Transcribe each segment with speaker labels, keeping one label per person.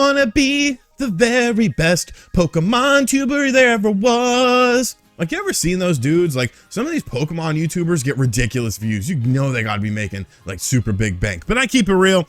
Speaker 1: wanna be the very best Pokemon tuber there ever was. Like, you ever seen those dudes? Like, some of these Pokemon YouTubers get ridiculous views. You know they gotta be making like super big bank. But I keep it real,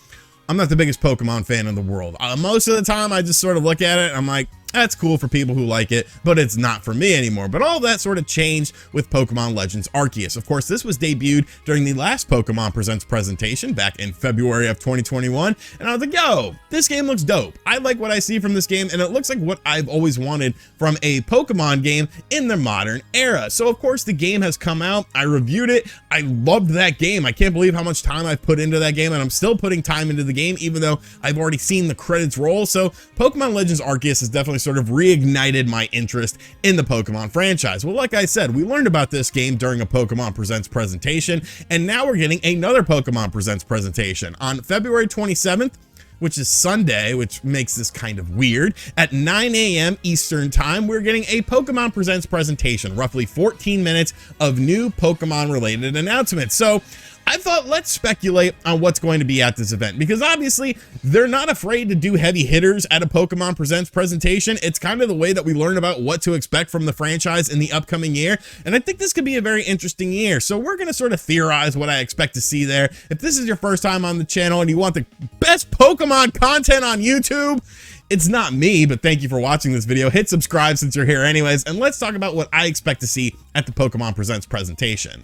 Speaker 1: I'm not the biggest Pokemon fan in the world. Most of the time I just sort of look at it and I'm like, that's cool for people who like it, but it's not for me anymore. But all that sort of changed with Pokemon Legends Arceus. Of course, this was debuted during the last Pokemon Presents presentation back in February of 2021. And I was like, yo, this game looks dope. I like what I see from this game, and it looks like what I've always wanted from a Pokemon game in the modern era. So of course the game has come out. I reviewed it. I loved that game. I can't believe how much time I've put into that game, and I'm still putting time into the game, even though I've already seen the credits roll. So Pokemon Legends Arceus has definitely sort of reignited my interest in the Pokemon franchise. Well, like I said, we learned about this game during a Pokemon Presents presentation, and now we're getting another Pokemon Presents presentation on February 27th, which is Sunday, which makes this kind of weird. At 9 a.m. Eastern time, we're getting a Pokemon Presents presentation, roughly 14 minutes of new Pokemon related announcements. So I thought, let's speculate on what's going to be at this event, because obviously they're not afraid to do heavy hitters at a Pokemon Presents presentation. It's kind of the way that we learn about what to expect from the franchise in the upcoming year, and I think this could be a very interesting year. So we're going to sort of theorize what I expect to see there. If this is your first time on the channel and you want the best Pokemon content on YouTube, it's not me, but thank you for watching this video. Hit subscribe since you're here anyways, and let's talk about what I expect to see at the Pokemon Presents presentation.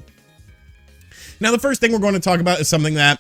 Speaker 1: Now, the first thing we're going to talk about is something that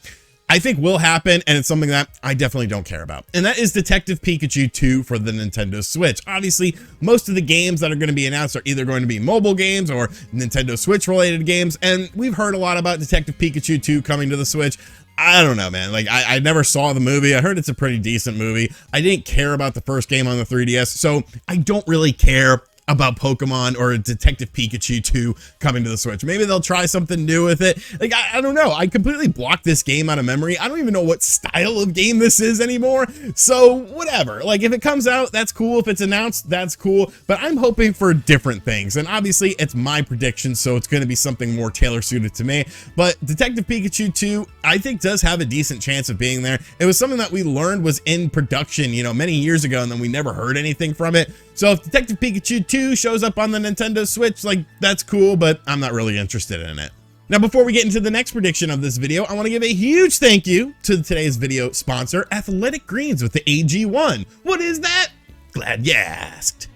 Speaker 1: I think will happen, and it's something that I definitely don't care about, and that is Detective Pikachu 2 for the Nintendo Switch. Obviously, most of the games that are going to be announced are either going to be mobile games or Nintendo Switch related games, and we've heard a lot about Detective Pikachu 2 coming to the Switch. I don't know, man. Like, I never saw the movie. I heard it's a pretty decent movie. I didn't care about the first game on the 3DS, so I don't really care about Pokemon or Detective Pikachu 2 coming to the Switch. Maybe they'll try something new with it. Like, I don't know. I completely blocked this game out of memory. I don't even know what style of game this is anymore. So whatever. Like, if it comes out, that's cool. If it's announced, that's cool. But I'm hoping for different things. And obviously it's my prediction, so it's going to be something more tailor suited to me. But Detective Pikachu 2, I think, does have a decent chance of being there. It was something that we learned was in production, you know, many years ago, and then we never heard anything from it. So if Detective Pikachu 2 shows up on the Nintendo Switch, like, that's cool, but I'm not really interested in it. Now, before we get into the next prediction of this video, I want to give a huge thank you to today's video sponsor, Athletic Greens with the AG1. What is that? Glad you asked.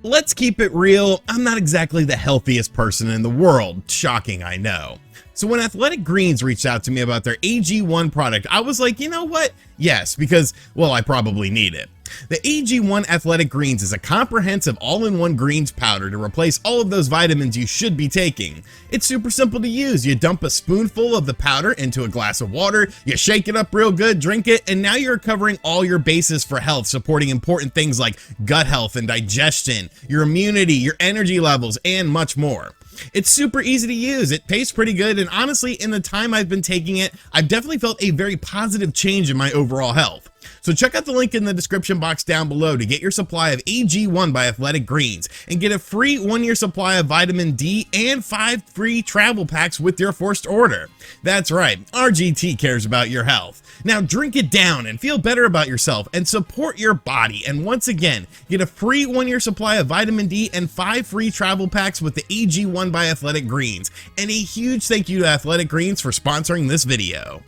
Speaker 1: Let's keep it real. I'm not exactly the healthiest person in the world. Shocking, I know. So when Athletic Greens reached out to me about their AG1 product, I was like, you know what? Yes, because, well, I probably need it. The AG1 Athletic Greens is a comprehensive all-in-one greens powder to replace all of those vitamins you should be taking. It's super simple to use. You dump a spoonful of the powder into a glass of water, you shake it up real good, drink it, and now you're covering all your bases for health, supporting important things like gut health and digestion, your immunity, your energy levels, and much more. It's super easy to use, it tastes pretty good, and honestly, in the time I've been taking it, I've definitely felt a very positive change in my overall health. So check out the link in the description box down below to get your supply of AG1 by Athletic Greens and get a free 1-year supply of vitamin D and 5 free travel packs with your first order. That's right, RGT cares about your health. Now drink it down and feel better about yourself and support your body. And once again, get a free 1-year supply of vitamin D and 5 free travel packs with the AG1 by Athletic Greens. And a huge thank you to Athletic Greens for sponsoring this video.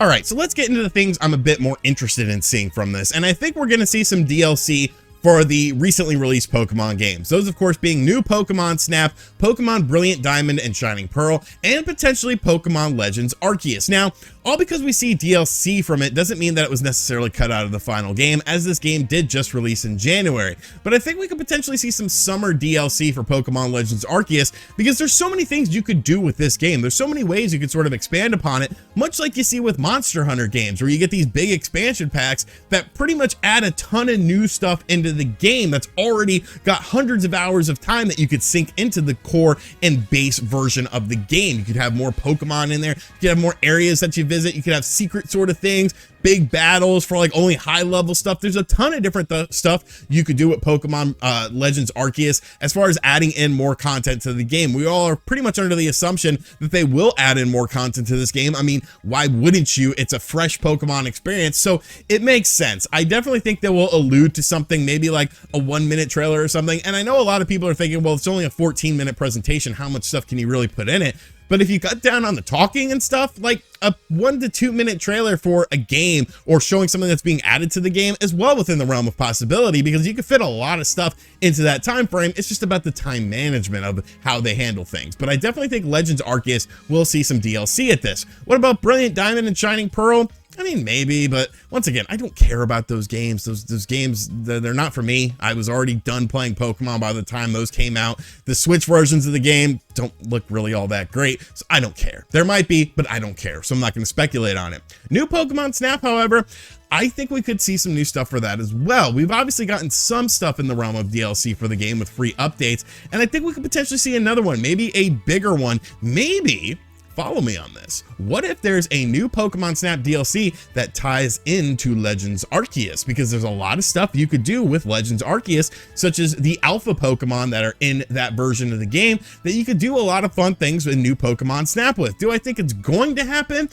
Speaker 1: All right, so let's get into the things I'm a bit more interested in seeing from this, and I think we're going to see some DLC for the recently released Pokemon games. Those, of course, being new Pokemon Snap, Pokemon Brilliant Diamond and Shining Pearl, and potentially Pokemon Legends Arceus. Now, all because we see DLC from it doesn't mean that it was necessarily cut out of the final game, as this game did just release in January. But I think we could potentially see some summer DLC for Pokemon Legends Arceus, because there's so many things you could do with this game. There's so many ways you could sort of expand upon it, much like you see with Monster Hunter games, where you get these big expansion packs that pretty much add a ton of new stuff into the game that's already got hundreds of hours of time that you could sink into the core and base version of the game. You could have more Pokemon in there, you could have more areas that you visit, visit. You could have secret sort of things, big battles for like only high level stuff. There's a ton of different stuff you could do with Pokemon Legends Arceus as far as adding in more content to the game. We all are pretty much under the assumption that they will add in more content to this game. I mean, why wouldn't you? It's a fresh Pokemon experience, so it makes sense. I definitely think they will allude to something, maybe like a 1-minute trailer or something. And I know a lot of people are thinking, well, it's only a 14-minute presentation. How much stuff can you really put in it? But if you cut down on the talking and stuff, like a 1 to 2 minute trailer for a game or showing something that's being added to the game is well within the realm of possibility, because you can fit a lot of stuff into that time frame. It's just about the time management of how they handle things. But I definitely think Legends Arceus will see some DLC at this. What about Brilliant Diamond and Shining Pearl? I mean, maybe, but once again, I don't care about those games. Those games, they're not for me. I was already done playing Pokemon by the time those came out. The Switch versions of the game don't look really all that great, so I don't care. There might be, but I don't care, so I'm not going to speculate on it. New Pokemon Snap, however, I think we could see some new stuff for that as well. We've obviously gotten some stuff in the realm of DLC for the game with free updates, and I think we could potentially see another one, maybe a bigger one, maybe. Follow me on this. What if there's a new Pokemon Snap DLC that ties into Legends Arceus? Because there's a lot of stuff you could do with Legends Arceus, such as the alpha Pokemon that are in that version of the game, that you could do a lot of fun things with new Pokemon Snap with. Do I think it's going to happen?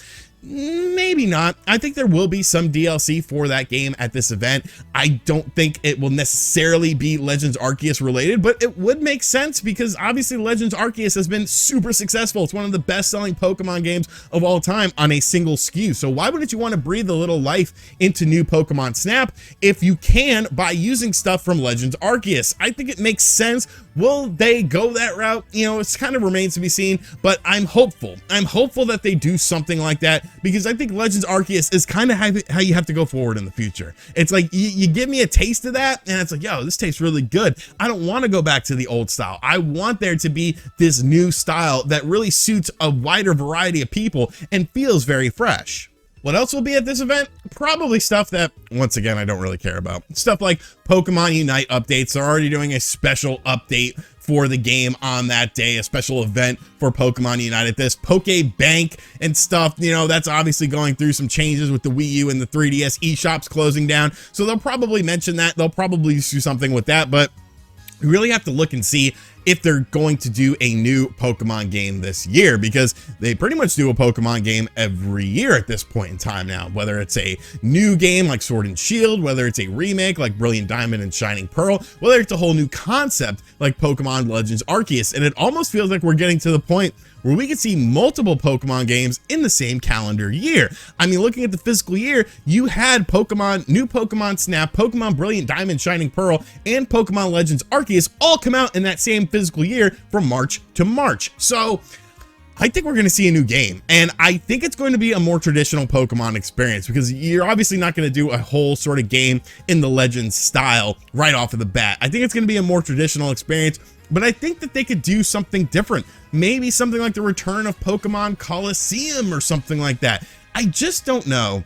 Speaker 1: Maybe not. I think there will be some DLC for that game at this event. I don't think it will necessarily be Legends Arceus related, but it would make sense because obviously Legends Arceus has been super successful. It's one of the best-selling Pokemon games of all time on a single SKU. So why wouldn't you want to breathe a little life into new Pokemon Snap if you can by using stuff from Legends Arceus? I think it makes sense. Will they go that route? You know, it's kind of remains to be seen, but I'm hopeful. I'm hopeful that they do something like that, because I think Legends Arceus is kind of how you have to go forward in the future. It's like you give me a taste of that and it's like, yo, this tastes really good. I don't want to go back to the old style. I want there to be this new style that really suits a wider variety of people and feels very fresh. What else will be at this event? Probably stuff that, once again, I don't really care about. Stuff like Pokemon Unite updates. They're already doing a special update for the game on that day, a special event for Pokemon Unite at this. Poke Bank and stuff, you know, that's obviously going through some changes with the Wii U and the 3DS eShops closing down. So they'll probably mention that. They'll probably do something with that, but you really have to look and see if they're going to do a new Pokemon game this year, because they pretty much do a Pokemon game every year at this point in time now, whether it's a new game like Sword and Shield, whether it's a remake like Brilliant Diamond and Shining Pearl, whether it's a whole new concept like Pokemon Legends Arceus. And it almost feels like we're getting to the point where we could see multiple Pokemon games in the same calendar year. I mean, looking at the fiscal year, you had Pokemon, new Pokemon Snap, Pokemon Brilliant Diamond, Shining Pearl, and Pokemon Legends Arceus all come out in that same fiscal year from March to March. So I think we're going to see a new game, and I think it's going to be a more traditional Pokemon experience, because you're obviously not going to do a whole sort of game in the Legends style right off of the bat. I think it's going to be a more traditional experience, but I think that they could do something different. Maybe something like the return of Pokemon Coliseum or something like that. I just don't know.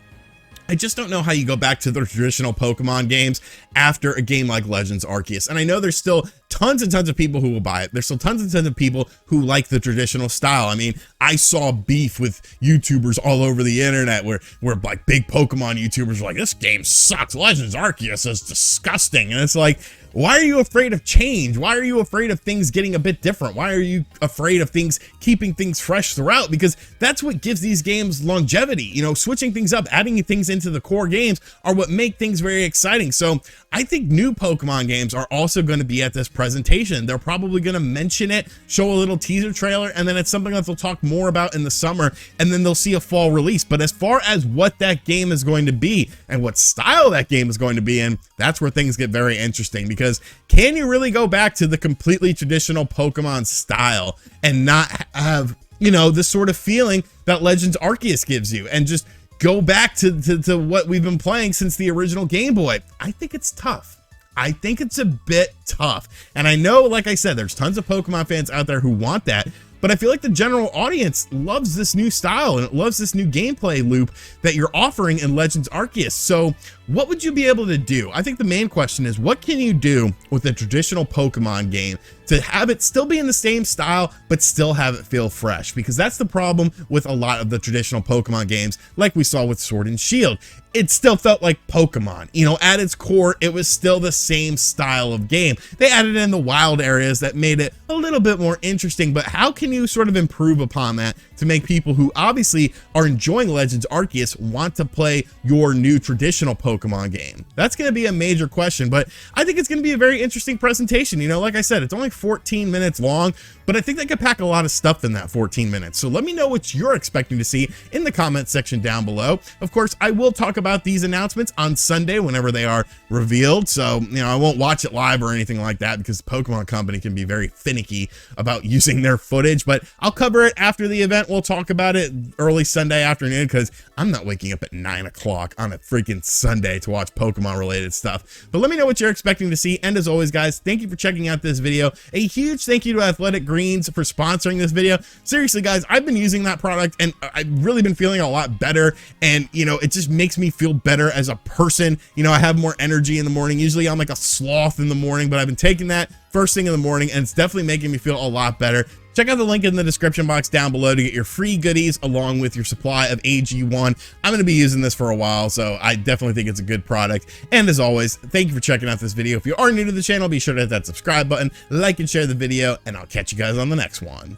Speaker 1: I just don't know how you go back to the traditional Pokemon games after a game like Legends Arceus. And I know there's still tons and tons of people who will buy it. There's still tons and tons of people who like the traditional style. I mean, I saw beef with YouTubers all over the internet where like big Pokemon YouTubers were like, this game sucks. Legends Arceus is disgusting. And it's like, why are you afraid of change? Why are you afraid of things getting a bit different? Why are you afraid of things keeping things fresh throughout? Because that's what gives these games longevity. You know, switching things up, adding things into the core games are what make things very exciting. So I think new Pokemon games are also going to be at this presentation. They're probably going to mention it, show a little teaser trailer, and then it's something that they'll talk more about in the summer, and then they'll see a fall release. But as far as what that game is going to be and what style that game is going to be in, that's where things get very interesting. Because can you really go back to the completely traditional Pokemon style and not have, you know, this sort of feeling that Legends Arceus gives you, and just go back to what we've been playing since the original Game Boy? I think it's tough. I think it's a bit tough. And I know, like I said, there's tons of Pokemon fans out there who want that, but I feel like the general audience loves this new style and it loves this new gameplay loop that you're offering in Legends Arceus. So what would you be able to do? I think the main question is, what can you do with a traditional Pokemon game to have it still be in the same style, but still have it feel fresh? Because that's the problem with a lot of the traditional Pokemon games, like we saw with Sword and Shield. It still felt like Pokemon, you know, at its core, it was still the same style of game. They added in the wild areas that made it a little bit more interesting, but how can you sort of improve upon that to make people who obviously are enjoying Legends Arceus want to play your new traditional Pokemon game? That's going to be a major question, but I think it's going to be a very interesting presentation. You know, like I said, it's only 14 minutes long, but I think they could pack a lot of stuff in that 14 minutes. So let me know what you're expecting to see in the comment section down below. Of course, I will talk about these announcements on Sunday whenever they are revealed. So, you know, I won't watch it live or anything like that because the Pokemon Company can be very finicky about using their footage, but I'll cover it after the event. We'll talk about it early Sunday afternoon because I'm not waking up at 9 o'clock on a freaking Sunday to watch Pokemon related stuff. But let me know what you're expecting to see. And as always, guys, thank you for checking out this video. A huge thank you to Athletic Greens for sponsoring this video. Seriously, guys, I've been using that product and I've really been feeling a lot better. And, you know, it just makes me feel better as a person. You know, I have more energy in the morning. Usually I'm like a sloth in the morning, but I've been taking that first thing in the morning and it's definitely making me feel a lot better. Check out the link in the description box down below to get your free goodies along with your supply of AG1. I'm going to be using this for a while, so I definitely think it's a good product. And as always, thank you for checking out this video. If you are new to the channel, be sure to hit that subscribe button, like and share the video, and I'll catch you guys on the next one.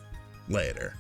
Speaker 1: Later.